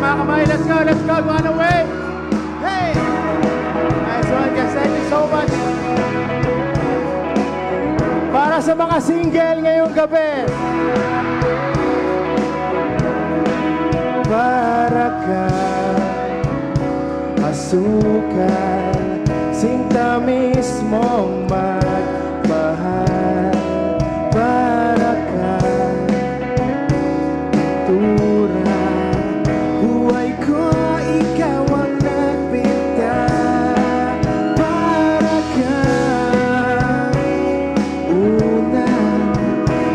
mga kamay. Let's go, let's go. Go on away. Hey! Nice one, guys. Thank you so much. Para sa mga single ngayong gabi. Para ka asukal, sinta mismong magmahal. Para ka pintura, buhay ko ikaw ang nagpinta. Para ka una,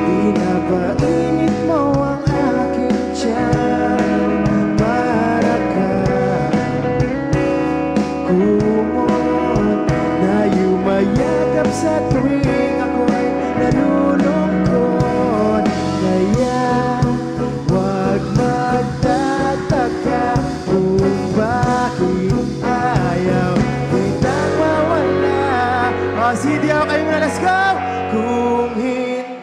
pinapainit mo ang aking tiyan. Para ka kumot na yumayagap sa tuwing ako'y nalulungkot. Kaya wag magtataka kung bakit ayaw kitang mawala. O, CD, okay muna, let's go! Kung hindi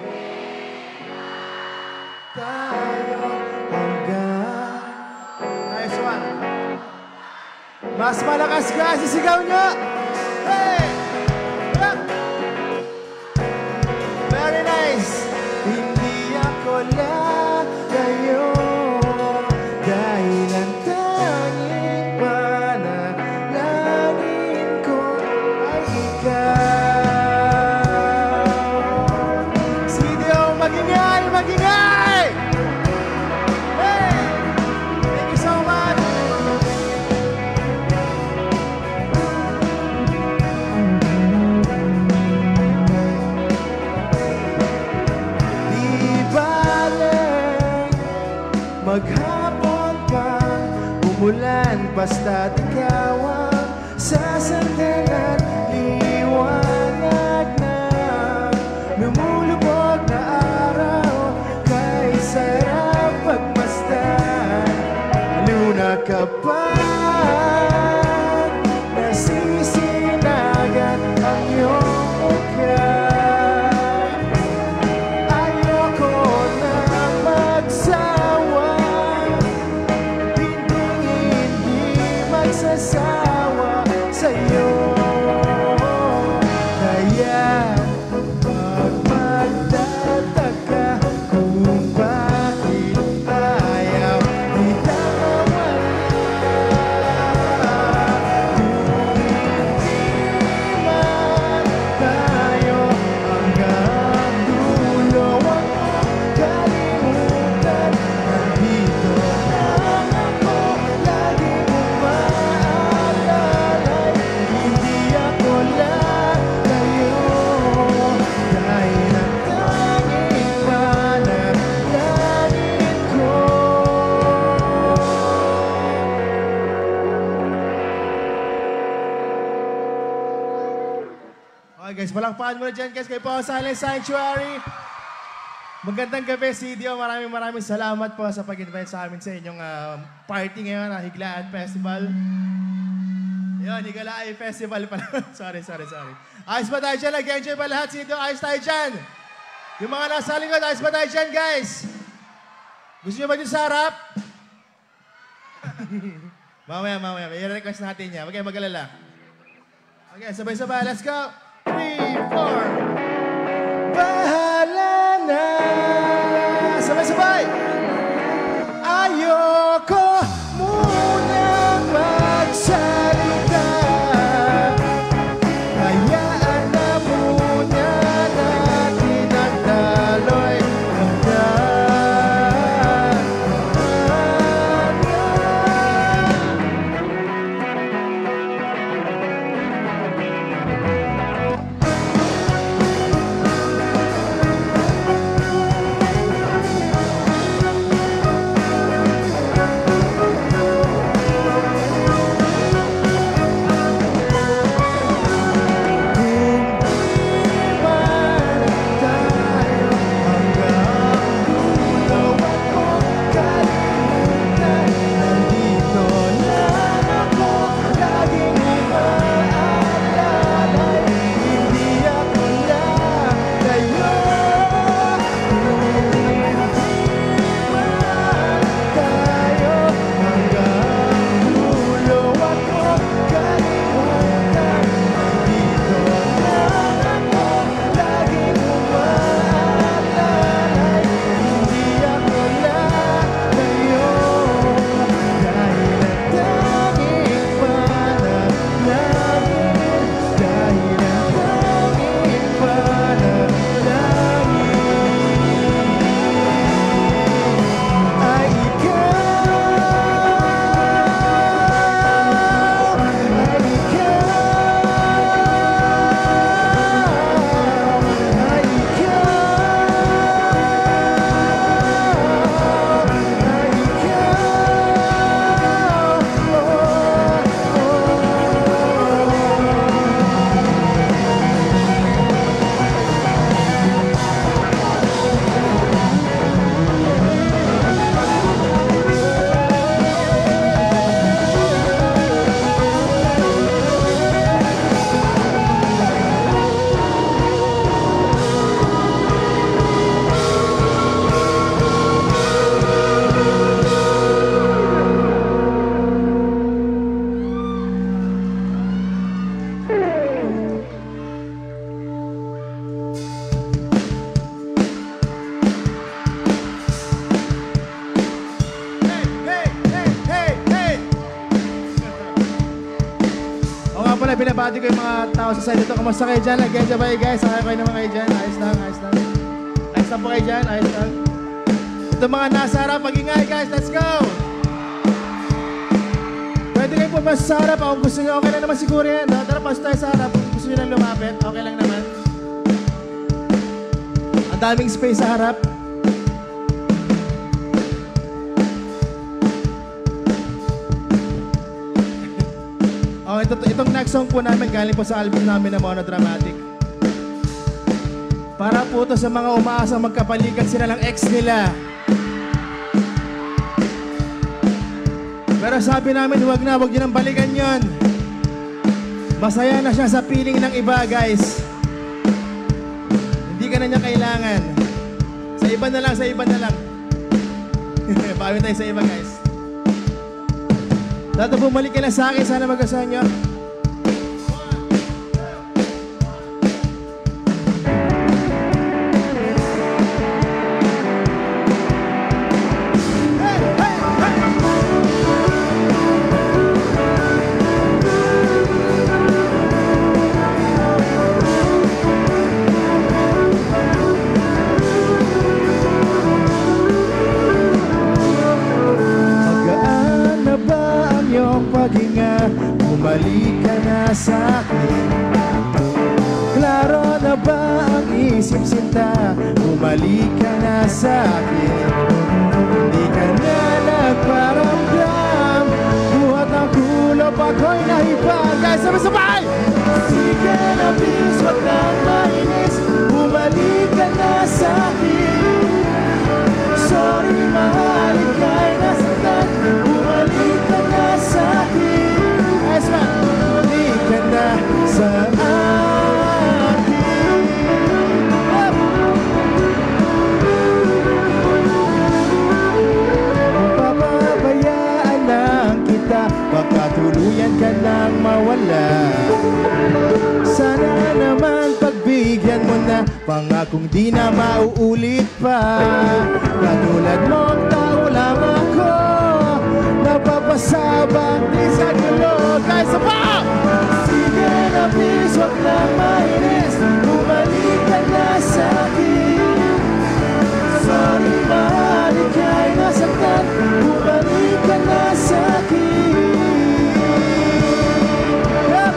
tayo hanggang... Nice one. Mas malakas ka, sisigaw nyo! Hey! Ah! Very nice! Hindi ako lalayo dahil ang tanging panalangin ko ay ikaw. Sidio, magingay, magingay! Hey! Thank you so much! Di bale maghapon pa, umulan, basta't ikaw ang sasandalan. Liwanag na lumulubog na araw, kay sarap pagmasdan. Luna ka pa, nasisinagan ang iyong mukha. Ayoko na magsawa, hindi magsasawa sa'yo. Kaya wag magtataka kung bakit ayaw kitang mawala. Kung hindi man tayo hanggang dulo, wag mong kalimutan. Nandito lang ako, lagi mong maaalala. Hindi ako lalayo dahil ang tanging panalangin ko. Okay guys, palakpakan mo na dyan guys kay Paul Silent Sanctuary. Magandang gabi, CDO. Maraming salamat po sa pag-invite sa amin sa inyong party ngayon, Higlaan Festival. Yun, Higlaan Festival pala. sorry. Ayos ba tayo dyan? Nag-enjoy ba lahat, CDO? Ayos tayo dyan? Yung mga nasa lingkod, ayos ba tayo dyan, guys? Gusto nyo ba dyan sa harap? mamaya. I-request natin yan. Huwag kayong mag-alala. Okay, sabay-sabay. Let's go. 3, 4. Bahala na. Sabay-sabay. Ayoko munang magsalita. Hayaan na muna natin ang daloy hanggang pala, binabati ko yung mga tao sa side ito. Kamusta kayo dyan? Again, sabay guys. Sakay kayo naman kayo dyan. Ayos lang, ayos lang. Ayos lang po kayo dyan, ayos lang. Ito mga nasa harap, mag-ingay guys. Let's go! Pwede kayo po mas sa harap. Kung gusto nyo, okay lang naman siguro yan. No? Tara, pas tayo sa harap. Kung gusto nyo lang lumapit, okay lang naman. Ang daming space sa harap. Oh, itong next song po namin galing po sa album namin na Monodramatic. Para po ito sa mga umaasang magkapalikan sila ng ex nila. Pero sabi namin, huwag nyo nang balikan yon. Masaya na siya sa piling ng iba, guys. Hindi ka na niya kailangan. Sa iba na lang, sa iba na lang. Bawi tayo sa iba, guys. Dato bumalik ka na sa akin, sana mag-asahan nyo. Bumalik ka na sa'kin. Klaro na ba ang isip sinta? Bumalik ka na sa'kin. Hindi ka na nagparamdam. Buhat ang kulop ako'y nahibag. Guys, sabay-sabay! Sige na please, wag nang mainis. Bumalik ka na sa'kin. Sorry, mahal, ika'y nasaktan. Bumalik ka na sa'kin. Bumalik ka na sa akin. Papabayaan lang kita, baka tuluyan ka lang mawala. Sana naman pagbigyan mo na, pangakong di na mauulit pa. Katulad mong tao lang ako, napapasabang di sa gulo. Guys, sapa! Sige na please, wag lang mainis. Bumalik ka na sa'kin. Sorry, mahal, ika'y nasaktan. Bumalik ka na sa'kin. Yep!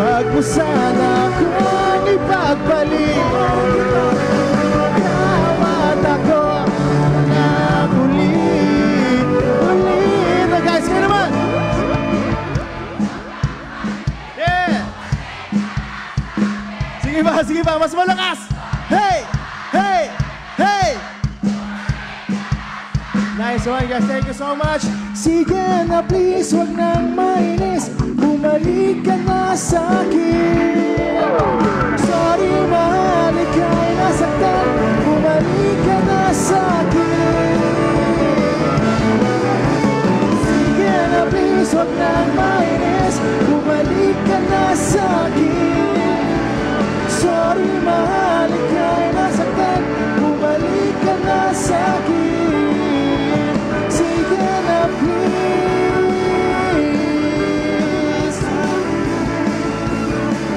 Wag mo sana akong ipagbalik. Tawad ako na ulit. Guys, kayo naman! Yeah! Sige ba, mas malakas! Hey! Hey! Hey! Nice one, guys. Thank you so much. Sige na please, wag nang mainis. Bumalik ka na sa'kin. Sorry, mahal, ika'y nasaktan. Bumalik ka na sa'kin. Sige na please, wag nang mainis. Bumalik ka na sa'kin. Sorry, mahal, ika'y nasaktan. Bumalik ka na sa'kin. Sige na please.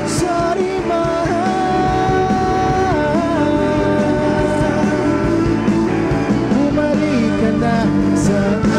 Sorry, mahal. Bumalik ka na sa akin.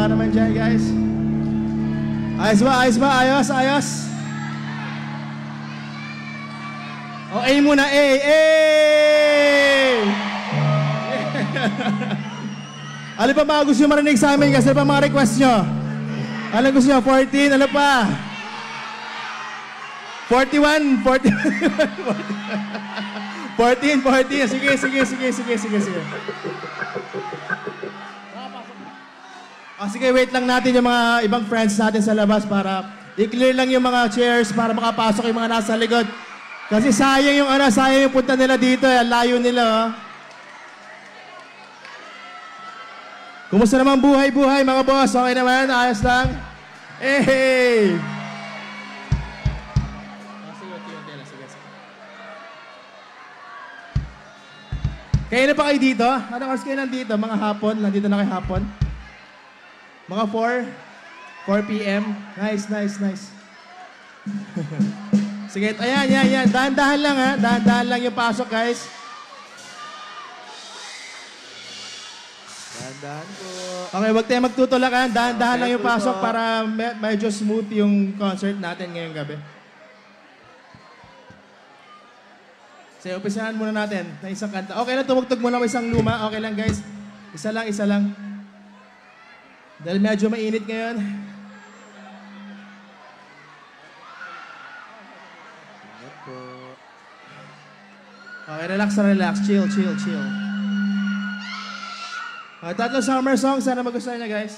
Baba naman dyan, guys. Ayos ba? Ayos ba? Ayos? Ayos? O, A muna. A! A! Ano pa mga gusto nyo marinig sa amin? Kasi ano pa mga request nyo? Ano gusto nyo? 14? Ano pa? 41? 14? 14? Sige, sige, sige, sige, sige, sige. Sige, wait lang natin yung mga ibang friends natin sa labas para i-clear lang yung mga chairs para makapasok yung mga nasa likod. Kasi sayang yung sayang yung punta nila dito, ang layo nila, oh. Kumusta naman buhay-buhay, mga boss? Okay naman? Ayos lang? Hey! Kaya na pa kayo dito? Anong oras kayo nandito? Mga hapon? Nandito na kayo hapon? Mga 4 p.m. Nice, nice, nice. Sige, ayan, yan, yan. Dahan-dahan lang, ha? Dahan-dahan lang yung pasok, guys. Dahan-dahan po. Okay, wag tayo magtutulak, ha? Dahan-dahan lang yung pasok para medyo smooth yung concert natin ngayong gabi. Sige, umpisahan muna natin na isang kanta. Okay lang, tumugtog muna ng isang luma. Okay lang, guys. Isa lang, isa lang. Dahil medyo mainit ngayon. Okay, relax na relax. Chill, chill, chill. Okay, tatlong summer songs. Sana magustuhan niya, guys.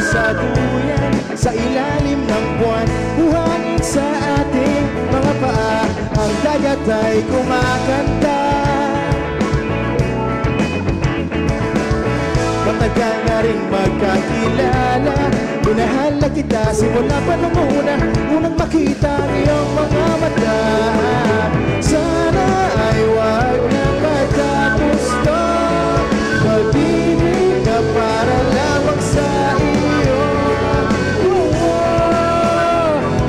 Sa duyan, sa ilalim ng buwan, buhangin sa ating mga paa, ang dagat ay kumakanta. Matagal na rin magkakilala, minahal na kita simula pa nung unang makita ang iyong mga mata. Sana ay wag na matapos to, pag-ibig na para lamang sa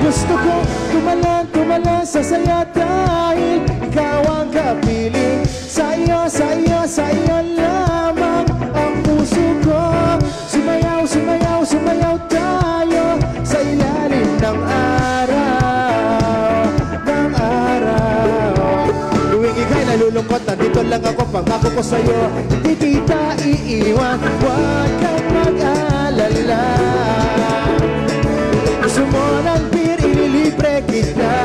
gusto ko tumalan sa saya dahil ikaw ang kapiling. Sa iyo, sa iyo, sa iyo lamang ang puso ko. Sumayaw, sumayaw, sumayaw tayo sa ilalim ng araw, ng araw. Tuwing ika'y nalulungkot, nandito lang ako, pangako ko sa'yo, hindi kita iiwan, huwag kang mag-alala. Gusto mo ng beer, ililibre kita.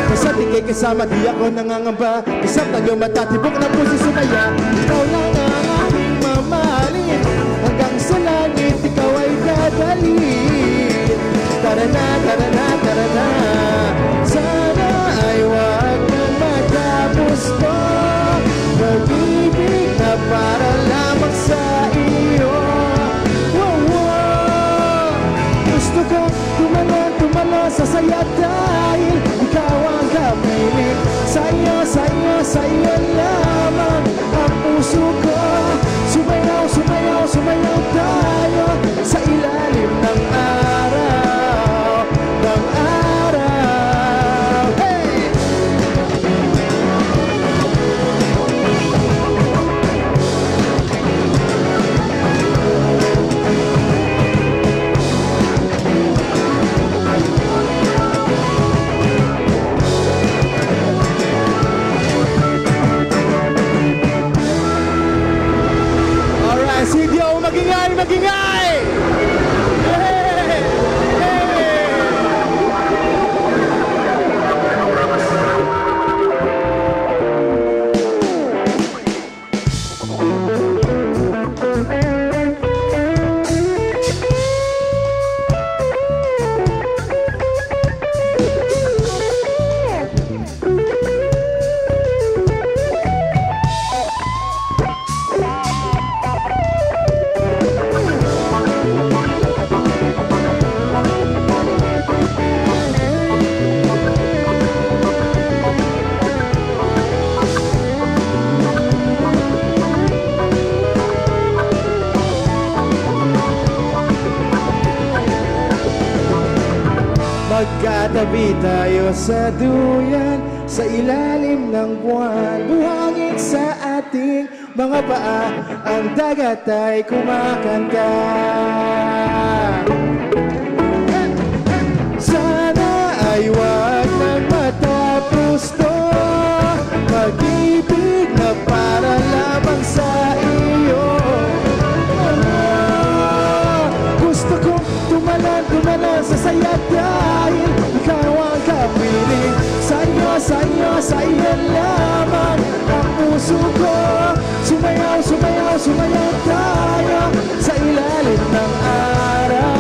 Basta di kayo kasama, di ako nangangamba. Isang tanyong mata, tibok na puso sumaya. Ikaw lang ang aking mamahalin, hanggang sa langit ikaw ay dadalhin. Tara na, tara na, tara na. Sana ay wag na matapos to, pag-ibig na para lamang sa iyo. Gusto ko tumalon sa saya dahil ikaw ang kapiling. Sa iyo, sa iyo, sa iyo lamang ang puso ko. Sumayaw, sumayaw, sumayaw tayo sa ilalim ng araw, ng araw. Hey! Magingay, magingay! Hey! Tatabi tayo sa duyan, sa ilalim ng buwan. Buhangin sa ating mga paa, ang dagat ay kumakanta. Sana ay wag nang matapos to, pag-ibig na para lamang sa iyo. Gusto kong tumalan sa saya dahil ikaw ang kapiling. Sa iyo lamang ang puso ko. Sumayaw tayo sa ilalim ng araw.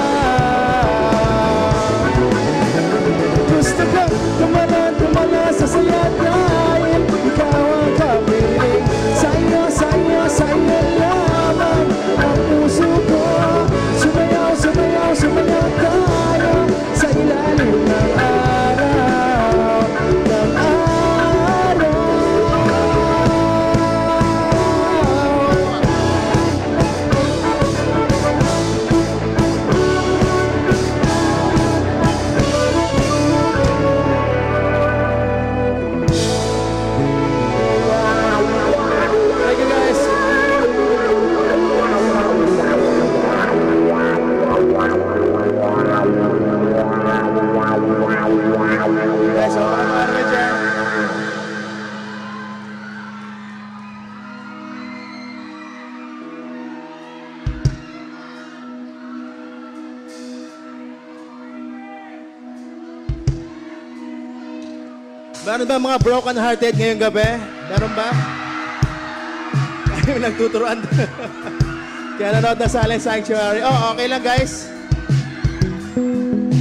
Gusto kong tumalan sa saya dahil ikaw ang kapiling. Sa iyo lamang ang puso ko. Sumayaw tayo sa ilalim ng araw. Ng araw. Thank you guys. Guys, ano dyan? Meron ba mga broken hearted ngayong gabi? Meron ba? Ay, nagtuturuan. Kaya nanood na Silent Sanctuary. Oh, okay lang guys.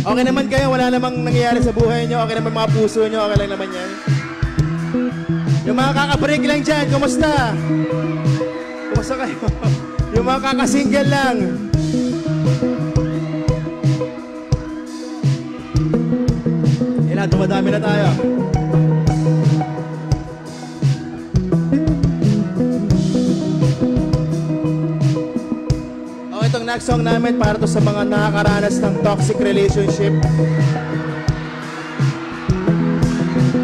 Okay naman kayo, wala namang nangyayari sa buhay nyo. Okay naman mga puso nyo, okay lang naman yan. Yung mga kakabreak lang dyan, kumusta? Kumusta kayo? Yung mga kakasingle lang. Ilan, dumadami na tayo. Itong next song namin para to sa mga nakakaranas ng toxic relationship.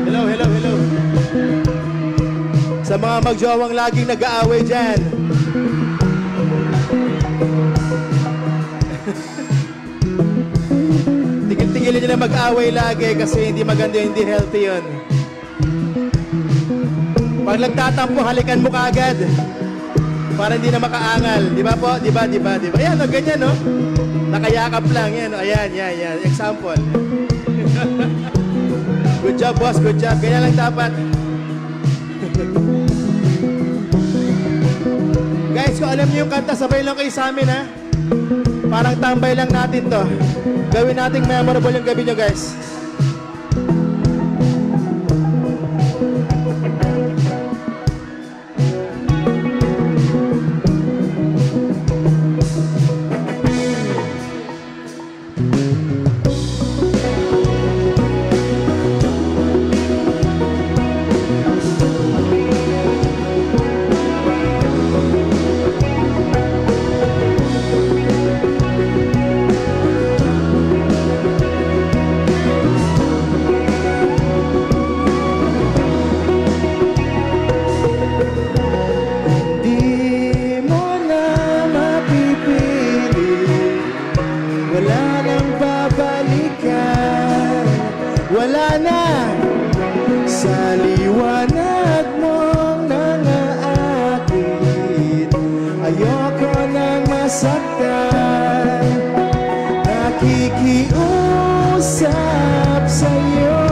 Hello. Sa mga magjowang laging nag-aaway dyan. Tigil-tigilin nyo na mag-aaway lagi kasi hindi maganda, hindi healthy yun. Pag nagtatampo, halikan mo kaagad. Para hindi na makaangal. Di ba po? Di ba? Ayan, o, ganyan, no? Nakayakap lang. Yan, o. Ayan. Example. Good job, boss. Good job. Ganyan lang dapat. Guys, kung alam niyo yung kanta, sabay lang kayo sa amin, ha? Parang tambay lang natin to. Gawin nating memorable yung gabi nyo, guys. Wala na sa liwanag mong nangaakit. Ayoko nang masaktan, nakikiusap sa'yo.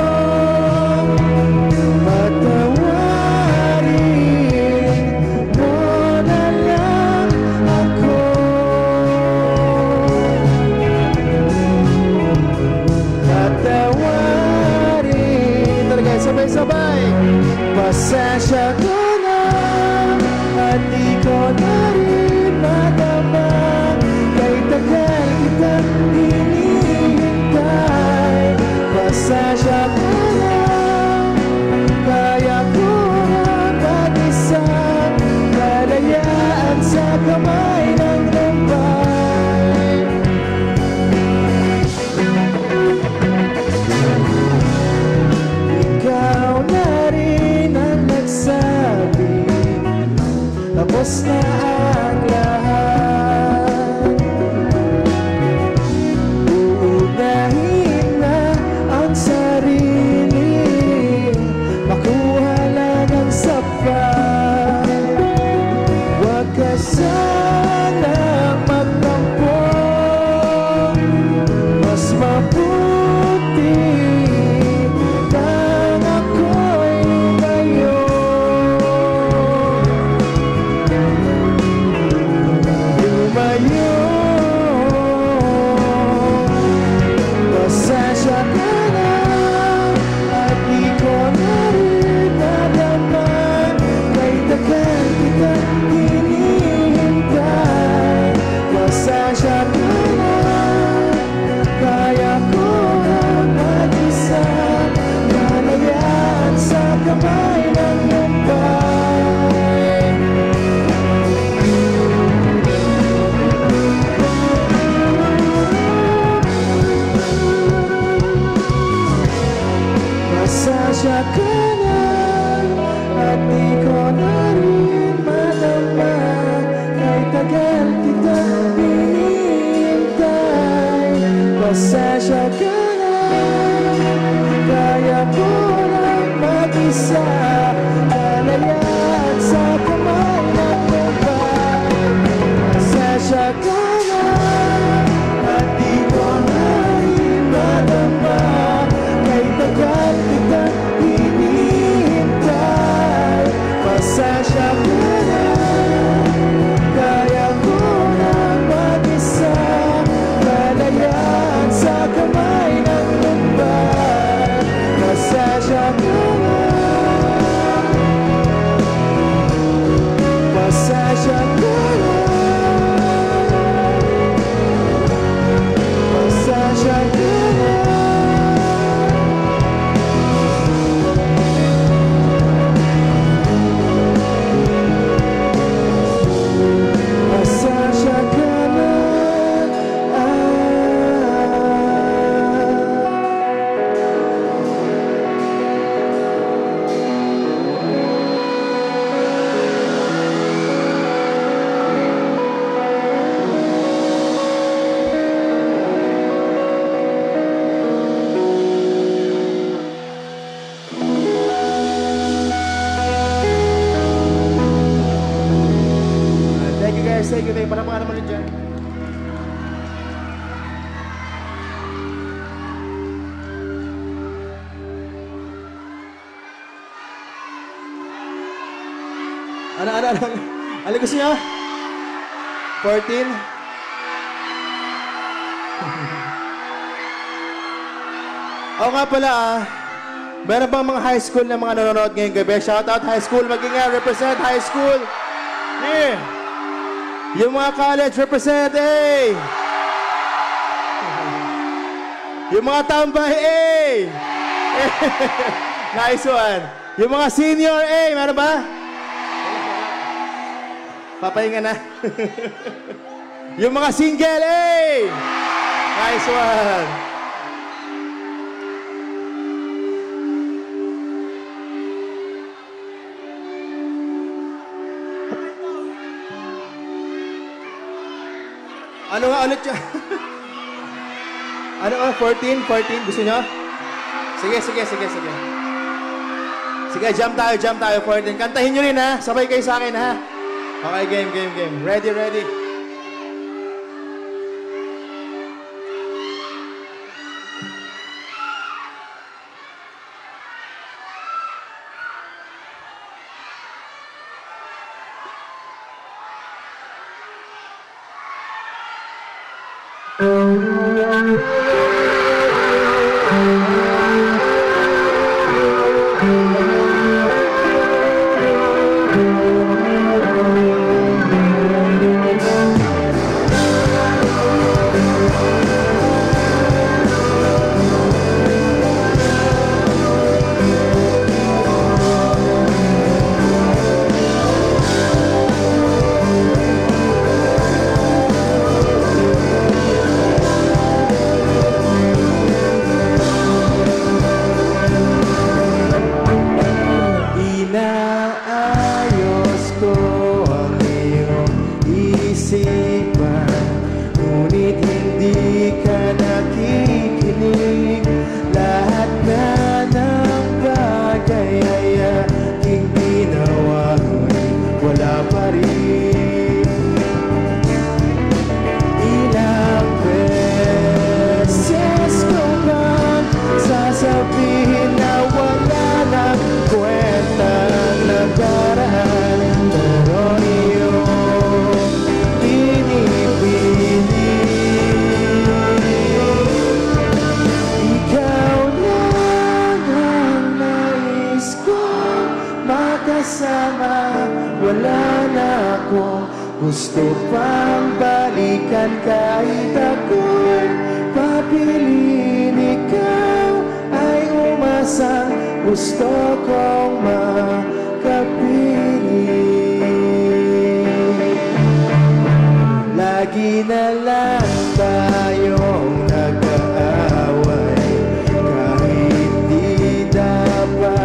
Patawarin mo na lang ako. Sabay-sabay. Pasensya ka na at di ko na rin madama. Kahit tagal kita hinihintay. Pasensya ka na, kaya ko lang mag-isa. Lalayan sa kamay ng babae. Pasensya ka na at di ko na rin madama. Kahit tagal kita hinihintay. Pasensya ka na, kaya ko lang mag-isa. Lalayan sa kamay ng babae. Pasensya ka na. Pasensya ka na. Pasensya ka na. Pasensya ka na. Thank you guys, thank you. Panapangan naman ulit dyan. Ano? Ano gusto nyo? 14? Oo nga pala meron bang mga high school na mga nanonood ngayong gabi? Shoutout high school, mag-ingat, represent high school. Yeah. Yung mga college, represent, eh! Yung mga tambay, eh! Nice one. Yung mga senior, eh! Meron ba? Papahinga na. Yung mga single, eh! Nice one. Ano nga ulit yun? Ano nga? 14? Gusto nyo? Sige. Sige, jump tayo. 14. Kantahin nyo rin ha. Sabay kayo sa akin ha. Okay, game. Ready. Inaayos ko ang iyong isipan, ngunit hindi ka nakikinig. Lahat na ng bagay ay aking ginawa, ngunit wala pa rin. Ilang beses ko bang sasabihin na wala nang kwenta nakaraan, pero iyong pinipilit. Ikaw lang ang nais kong makasama. Wala na akong gusto pang balikan, kahit ako'y papiliin. Ikaw ay umasang gusto kong makapiling. Lagi na lang tayong nag-aaway, kahit di dapat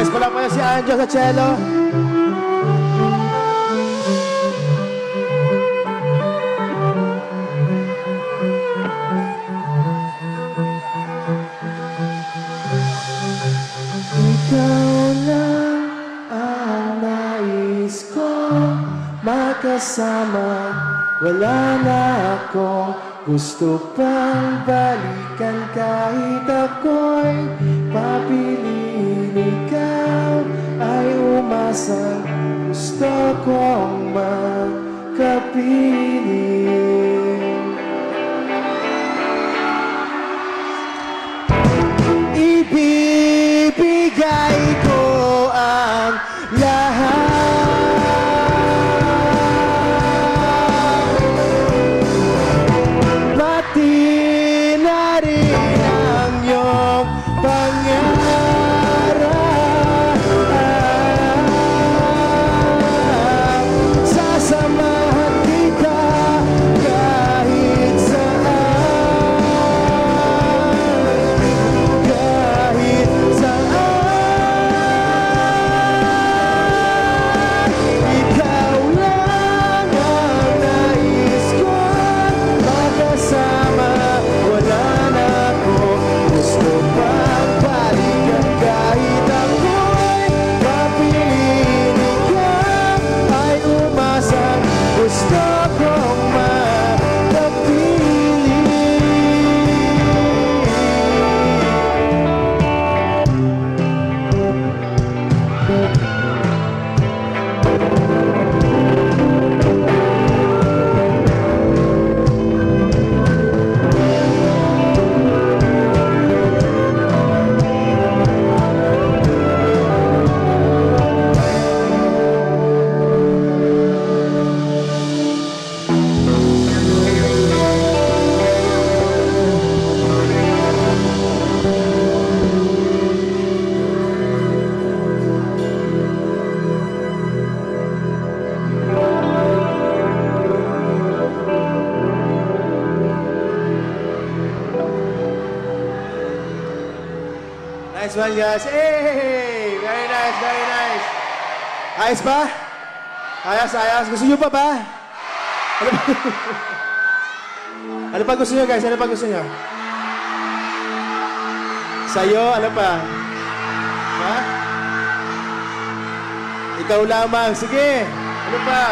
Guys, pala pa si Anjo sa cello. Ikaw lang ang nais ko makasama. Wala na akong gusto pang balikan kahit ako'y papiliin. Ikaw ay umasang gusto kong makapiling. Ibibigay ko ang lahat. Pati na rin ang iyong pangarap. Sasamahan kita kahit saan. Kahit saan. Ikaw lang ang nais ko makasama. Wala na akong gusto pang balikan kahit ako'y papiliin. Ikaw ay umasang gusto kong makapiling. Nice one, guys. Hey! Very nice, very nice. Ayos ba? Ayos, ayos. Gusto nyo pa ba? Ano pa? Ano pa gusto nyo, guys? Ano pa gusto nyo? Sa'yo, ano pa? Ha? Ikaw lamang. Sige. Ano pa?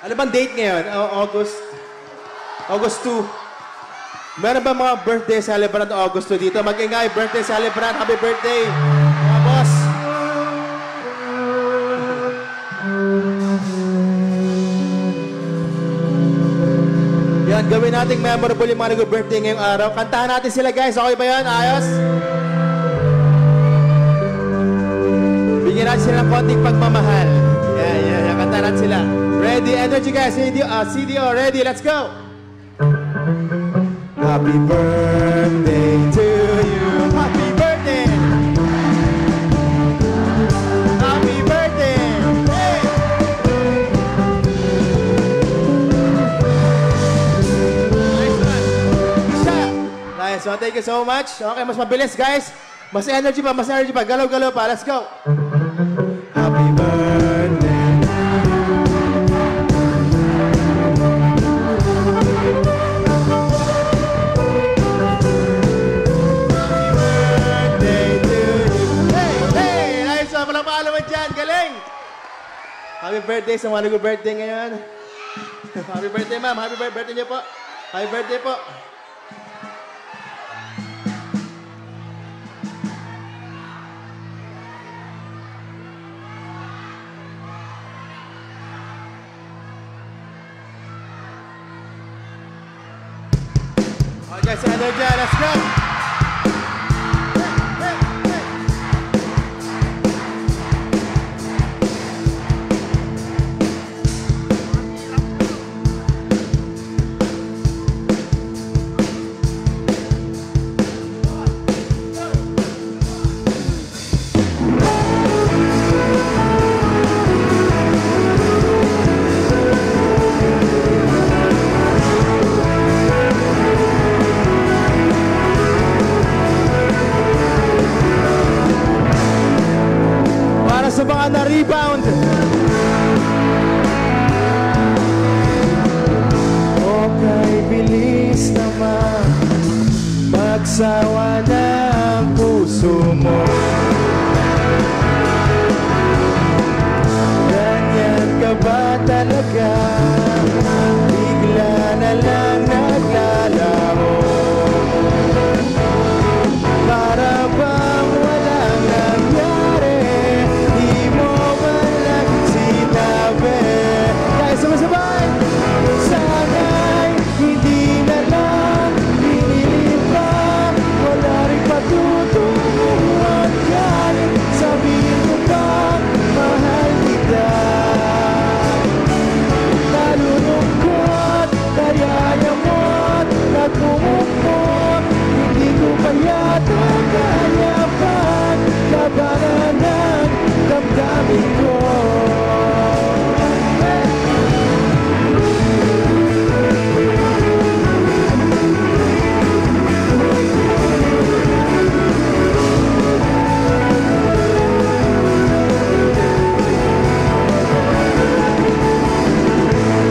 Ano bang date ngayon? August 2. Meron ba mga birthday celebrant August 2 dito? Mag-ingay, birthday celebrant. Happy birthday, mga boss. Yan, gawin nating memorable yung mga nag-birthday ngayong araw. Kantahan natin sila, guys. Okay ba yan? Ayos? Bigyan natin sila ng konting pagmamahal. Yan. Kantahan natin sila. Ready, energy, guys. CDO, ready, let's go. Happy birthday to you. Happy birthday. Happy birthday. Hey. Nice one. Isa. Nice one. Thank you so much. Okay, mas mabilis, guys. Mas energy pa. Galaw-galaw pa. Let's go. Happy birthday. Happy birthday sa mga nag-birthday ngayon. Happy birthday, ma'am. Happy birthday niyo po. Happy birthday po. Okay, so energy, let's go. Hey, hey, hey. sama. Magsawa na ang puso mo. Ganyan ka ba talaga? Bigla na lang naglalaho. Para bang walang nangyari, di mo man lang sinabi. Guys, sabay-sabay! Sana'y hindi na lang pinili pa. Wala rin patutunguhan kahit sabihin mo bang mahal kita. Nalulungkot, kayayamot, nagmumukot. Hindi ko pa yata kaya pang labanan ng damdamin ko.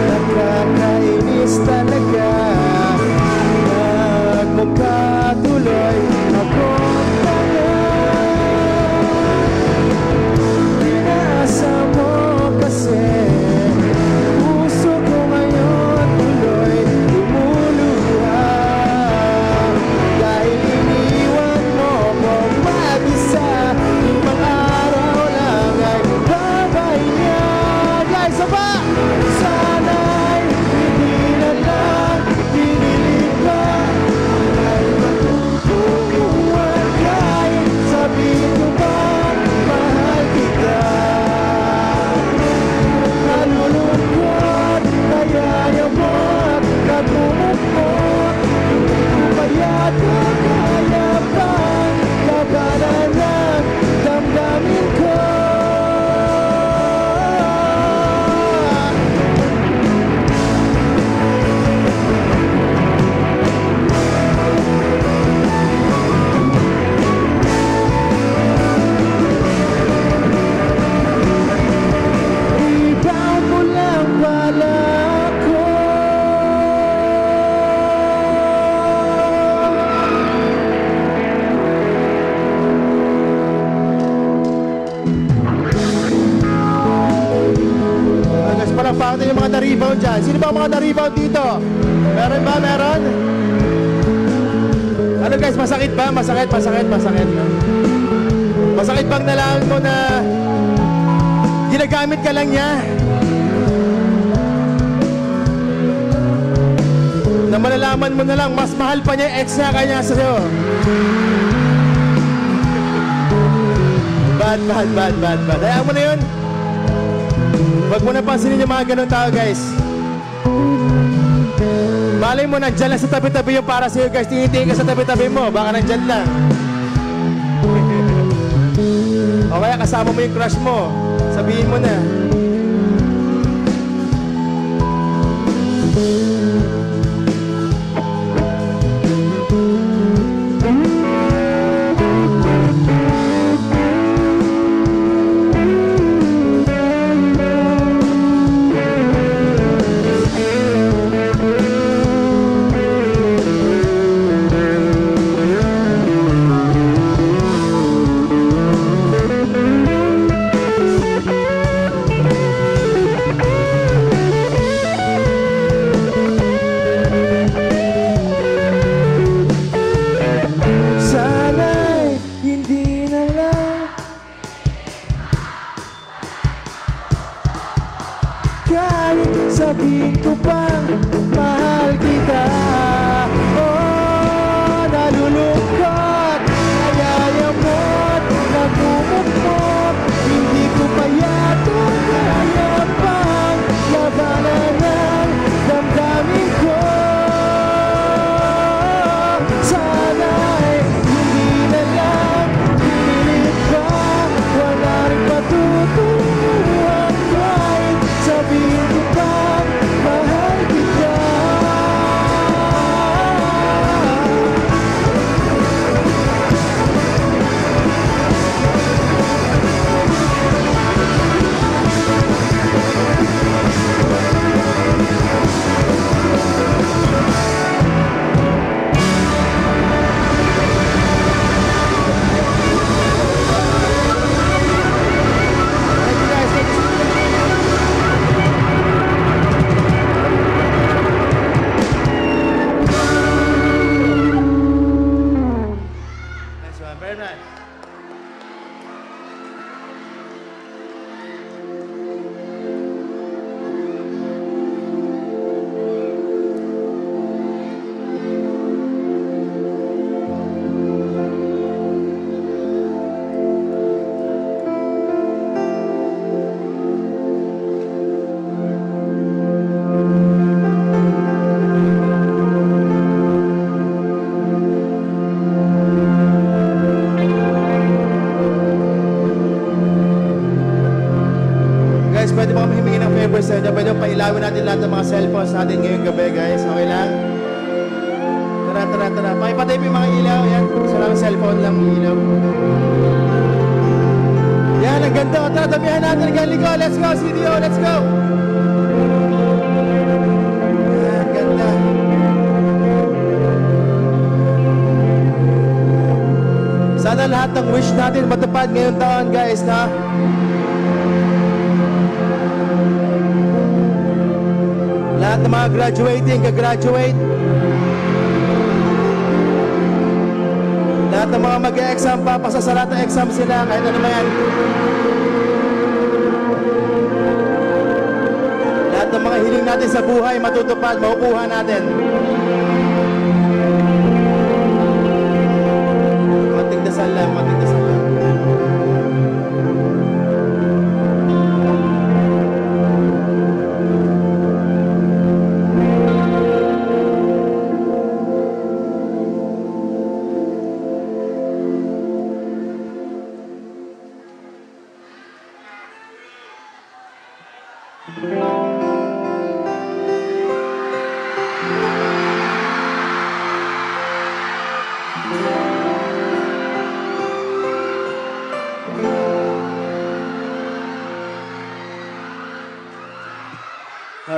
Nakakainis talaga. Nagmukha tuloy akong tanga. Inaasa mo kasi puso ko ngayon tuloy lumuluha. Dahil iniwan mo ko mag-isa, limang araw lang ay babay niya. Guys, saba! Sana'y hindi na lang pinili pa. Ay matutuwan kahit sabihin mo ba mahal kita. Nalulungkot, kayayamot, nagmumukot. Hindi ko pa yata kaya pang labanan ng damdamin ko. Ikaw ko lang pala ako. Guys, palakpakan natin yung mga na-rebound dyan. Sino ba ang mga na-rebound dito? Meron ba? Meron? Ano guys, masakit ba? Masakit. Masakit bang nalaman mo na ginagamit ka lang niya? Na malalaman mo na lang, mas mahal pa niya yung ex niya kanya sa'yo. Bad. Hayaan mo na yun. Huwag mo na pansinin yung mga ganun tao, guys. Malay mo, nandyan lang sa tabi-tabi yung para sa'yo, guys. Tinitingin ka sa tabi-tabi mo, baka nandyan lang. O kaya kasama mo yung crush mo, sabihin mo na. pwede pailawin natin lahat ng mga cellphones natin ngayong gabi, guys. Okay lang? Tara. Pakipatay po yung mga ilaw. Yan. Isa lang cellphone lang yung ilaw. Yan, ang ganda. Tara, damihan natin ang galing ko. Let's go, CDO. Let's go. Yan, ganda. Sana lahat ng wish natin matupad ngayong taon, guys, na lahat ng mga graduating, gagraduate. Lahat ng mga mag-e-exam, papasa sa lahat ng exam sila, kahit ano man yan. Lahat ng mga hiling natin sa buhay, matutupad, makukuha natin. Mating dasal lang, mating dasal lang.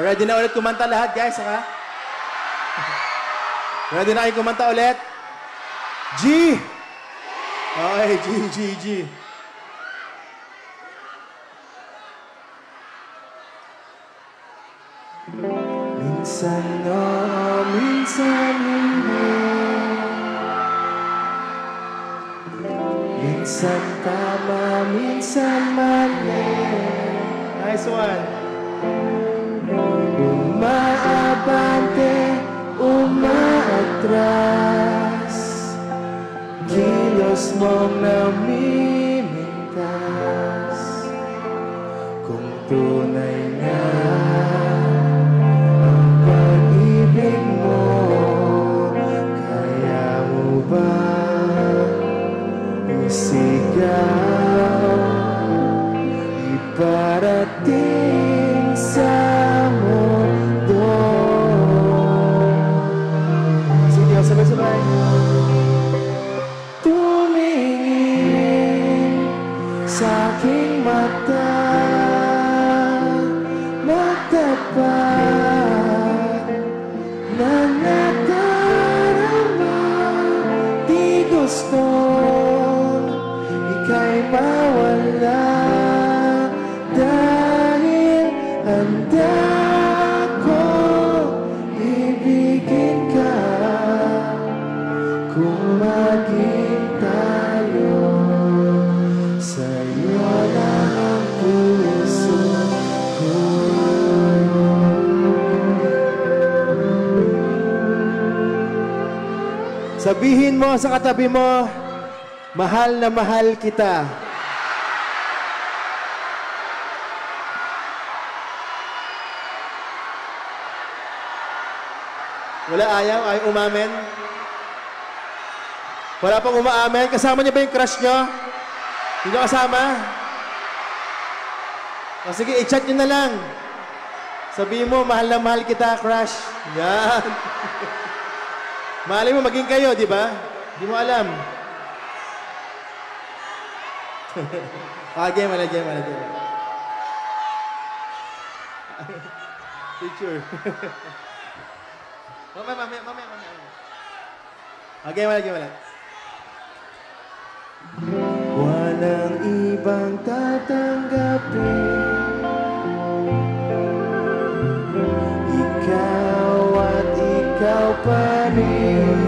Ready na ulit kumanta lahat, guys, ha? Ready na kayo kumanta ulit? G! Okay, G. Minsan minsan hindi. Minsan tama, minsan mali. Nice one. Umaabante, umaatras, kilos mong namimintas. Kung tunay nga ang pag-ibig mo, kaya mo ba isigaw, iparating sa mundo? Sige, sabay-sabay. Tumingin sa aking mata, magtapat na nadarama. Di gusto ika'y mawala, dahil handa ko ibigin ka. Kung maging tayo, sa'yo lang ang puso ko. Sabihin mo sa katabi mo, mahal na mahal kita. Wala ayaw? Ayaw umamin? Wala pang umaamin? Kasama niyo ba yung crush niyo? Hindi niyo kasama? O sige, i-chat niyo na lang. Sabihin mo, mahal na mahal kita, crush. Yan. Malay mo, maging kayo, di ba? Di mo alam. Game. Picture. Mamaya. Game. Walang ibang tatanggapin, ikaw at ikaw pa rin.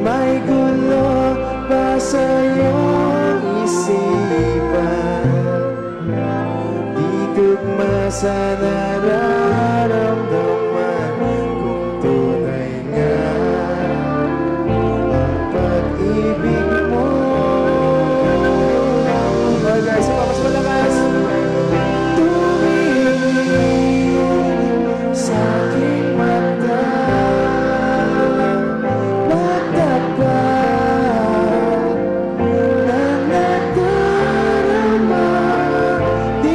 May gulo ba sa iyong isipan? Di tugma sa nararamdaman. Kung tunay nga ang pag-ibig mo. Okay guys, mas malakas. Tumingin sa aking mata, magtapat na nadarama. Di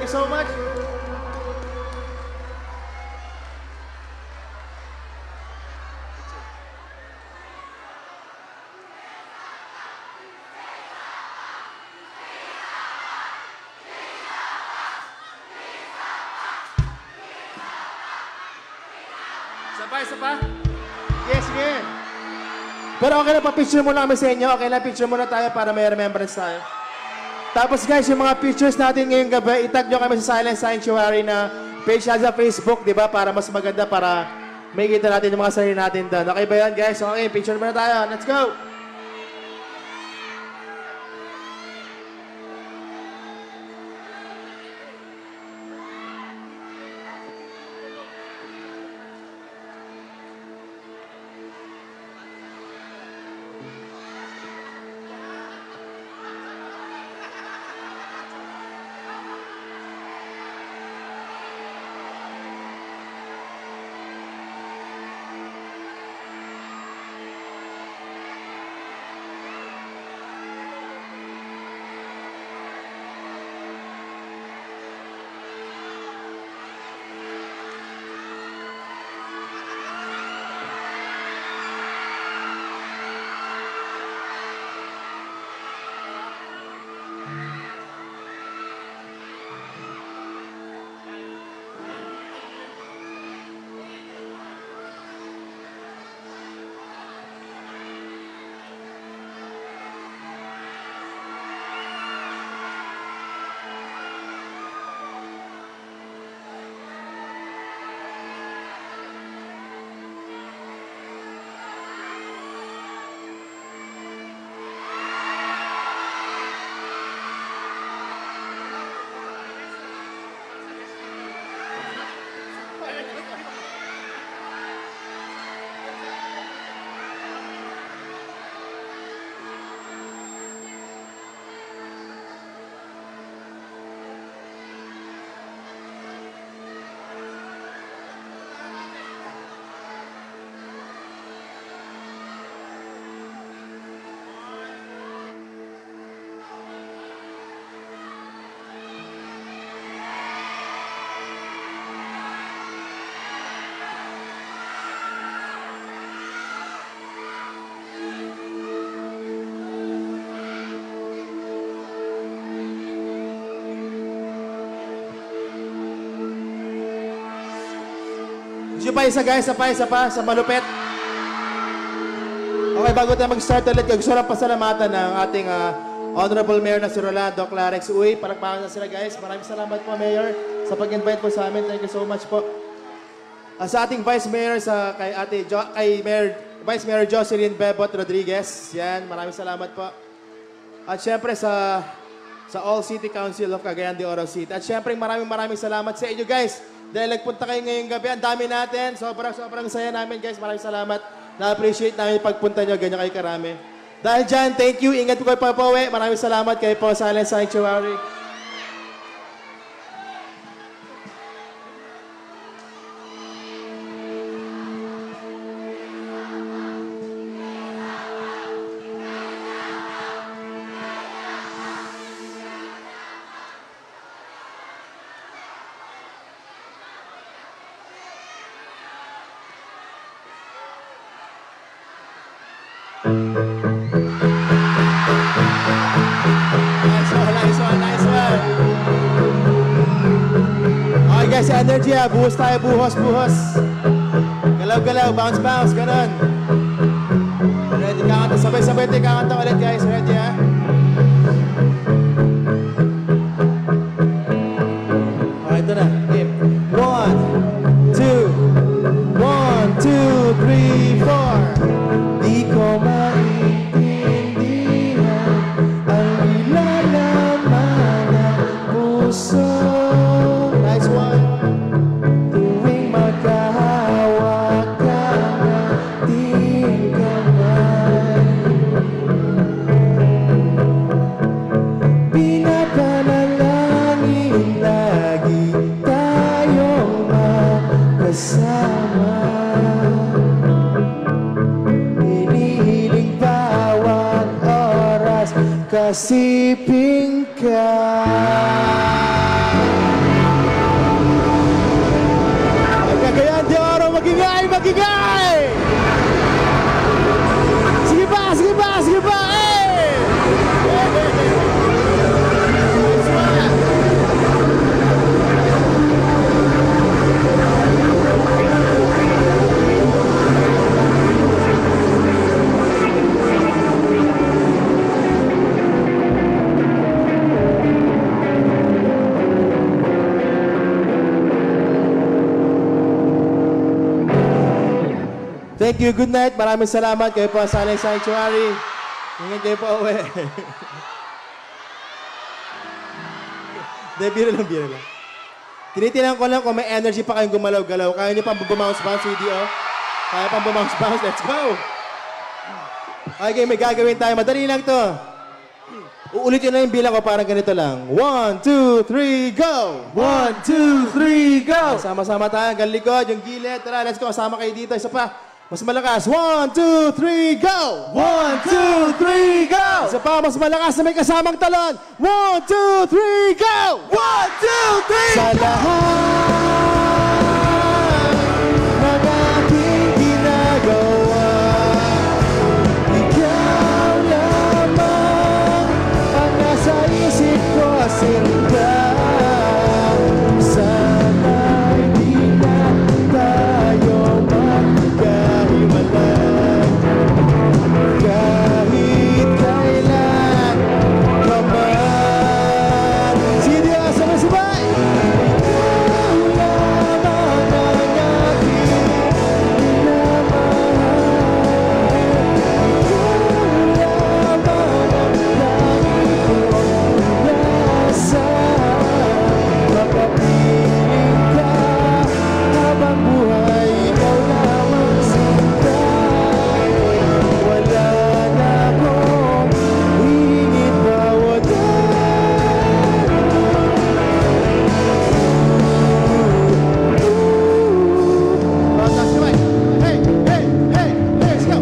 you so much. Isa pa? Yes, sige. Pero okay na, pa-picture muna kami sa inyo. Okay na, picture muna tayo para may remembrance tayo. Tapos guys, yung mga pictures natin ngayong gabi, itag nyo kami sa Silent Sanctuary na page natin sa Facebook, di ba? Para mas maganda, para may kita natin yung mga sarili natin doon. Okay ba yan, guys? Okay, picture muna tayo. Let's go! Yung pa isa guys, isa pa, sa malupit. Okay, bago tayo mag-start ulit, gusto lang pasalamatan ng ating Honorable Mayor na si Rolando Clarex. Uy, palakpakan na sila guys. Maraming salamat po, Mayor, sa pag-invite po sa amin. Thank you so much po. Sa ating Vice Mayor, Vice Mayor Jocelyn Bebot Rodriguez. Yan, maraming salamat po. At syempre sa All City Council of Cagayan de Oro City. At syempre maraming salamat sa inyo guys. Dahil nagpunta kayo ngayong gabi, ang dami natin. Sobrang saya namin guys. Maraming salamat. Na-appreciate namin pagpunta nyo. Ganyan kayo karami. Dahil dyan, thank you. Ingat po kayo papauwi. Maraming salamat kayo po sa Silent Sanctuary. Nice one. Okay guys, energy ha. Buhos tayo, buhos. Galaw, bounce, ganun. Ready, kakanta, sabay-sabay tayo kakanta ulit guys. Ready ha? Okay, ito na. Game. 1, 2, 3, 4. Di ko maintindihan ang nilalaman ng puso. Nice one. Tuwing magkahawak ka ng ating kamay, pinapanalangin lagi tayong magkasama. Hinihiling bawat oras kasiping ka. magigay! Sige pa, sige pa, sige pa! Thank you, good night. Maraming salamat. Kayo po sa Silent Sanctuary. Ingat kayo po uwi. Hindi, biro lang. Tinitinan ko lang kung may energy pa kayong gumalaw-galaw. Kaya niyo pang bumounce-bounce, video? Kaya pang bumounce-bounce. Let's go! Okay, may gagawin tayo. Madali lang to. Uulitin na yung bilang ko, parang ganito lang. 1, 2, 3, go! 1, 2, 3, go! Sama-sama tayo. Hanggang likod, yung gilid. Tara, let's go. Kasama kayo dito. Isa pa. Mas malakas. 1, 2, 3, go! 1, 2, 3, go! Isa pa, mas malakas na may kasamang talon. 1, 2, 3, go! 1, 2, 3, Sa lahat ng aking ginagawa, ikaw lamang ang nasa isip ko, sinta. Sana'y di na tayo magkahiwalay, kahit kailan pa man. Sige, Diyos, sabay-sabay! Ikaw lamang ang aking minamahal. Ikaw lamang ang lagi kong inasal. Makapiling ka habang buhay, ikaw lamang sinta. Wala na akong hingit pa, wala. Hey, hey, hey, let's go.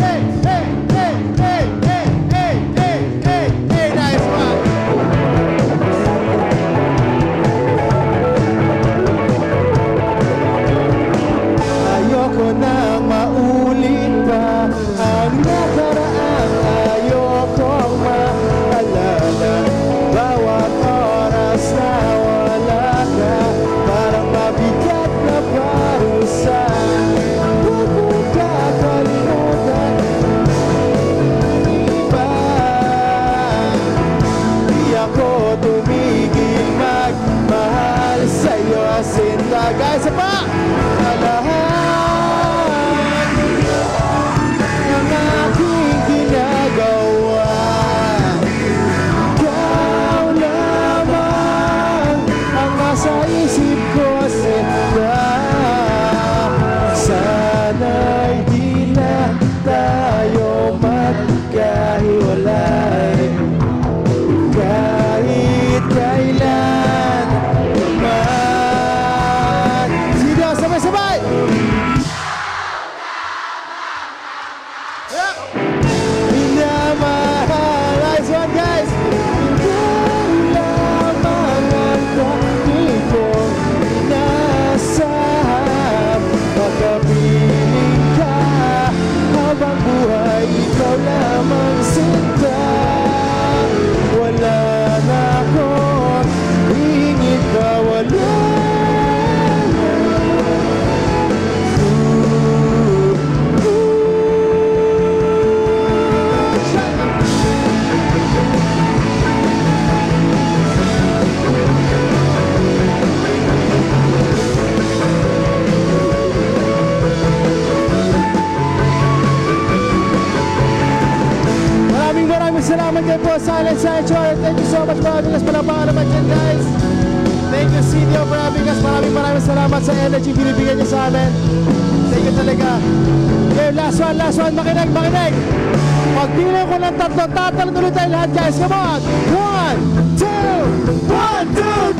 Hey, hey, hey, hey, hey, hey, hey, hey, hey, nice one. Ayoko nang maulit pa ang nakaraan. Ayokong maalala bawat oras na wala ka. Parang mabigat na parusa. Huwag mong kakalimutan iba. Di ako tumigil magmahal sa'yo, sinta. Guys, pa! Sa lahat ng aking ginagawa, ikaw lamang ang nasa isip ko, sinta. Sana'y di na tayo magkahiwalay, kahit kailan man. Sige, sabay-sabay! Yeah. Minamahal. Nice one, guys! Ikaw lamang ang lagi kong inasal. Makapiling ka habang buhay, ikaw lamang sinta. Wala na akong hingit pa, wala. Maraming salamat kayo po, Silent Sanctuary. Thank you so much for having us. Palapakan naman dyan, guys. Thank you, CDO, for having us. Maraming salamat sa energy binibigyan niyo sa amin. Thank you talaga. Okay, last one. Makinig. Pagbilang ko ng tatlo, tatalon ulit tayo lahat, guys. Come on. 1, 2, 1, 2,